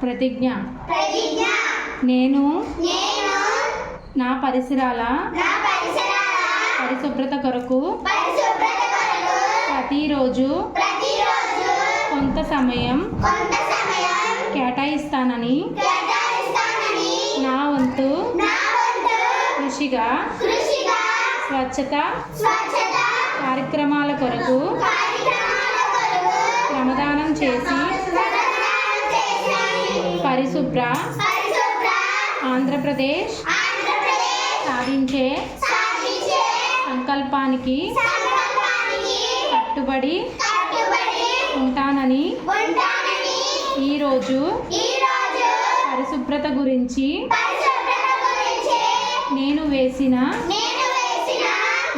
ప్రతిజ్ఞ నేను నా పరిసరాల పరిశుభ్రత కొరకు ప్రతిరోజు కొంత సమయం కేటాయిస్తానని నా వంతు కృషిగా స్వచ్ఛత కార్యక్రమాల కొరకు శ్రమదానం చేసి పరిశుభ్ర ఆంధ్రప్రదేశ్ సాధించే సంకల్పానికి కట్టుబడి ఉంటానని ఈరోజు పరిశుభ్రత గురించి నేను వేసిన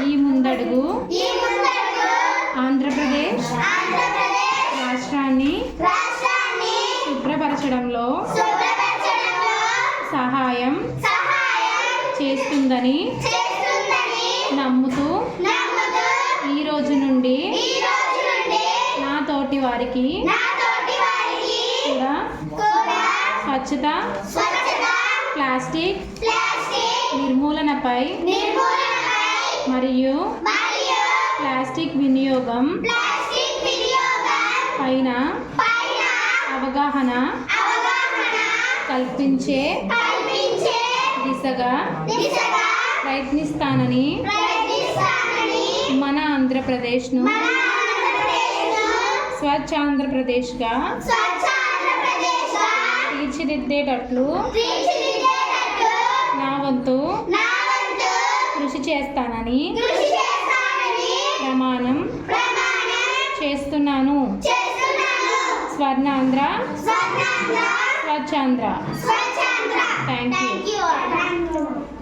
ఈ ముందడుగు ఆంధ్రప్రదేశ్ రాష్ట్రాన్ని శుభ్రపరచడంలో సహాయం చేస్తుందని నమ్ముతూ ఈ రోజు నుండి నా తోటి వారికి కూడా స్వచ్ఛత ప్లాస్టిక్ నిర్మూలనపై మరియు ప్లాస్టిక్ వినియోగం పైన అవగాహన కల్పించే దిశగా ప్రయత్నిస్తానని మన ఆంధ్రప్రదేశ్ను స్వచ్ఛ ఆంధ్రప్రదేశ్గా తీర్చిదిద్దేటట్లు నా వంతు కృషి చేస్తానని ప్రమాణం చేస్తున్నాను. స్వర్ణాంధ్ర స్వచ్ఛాంధ్ర.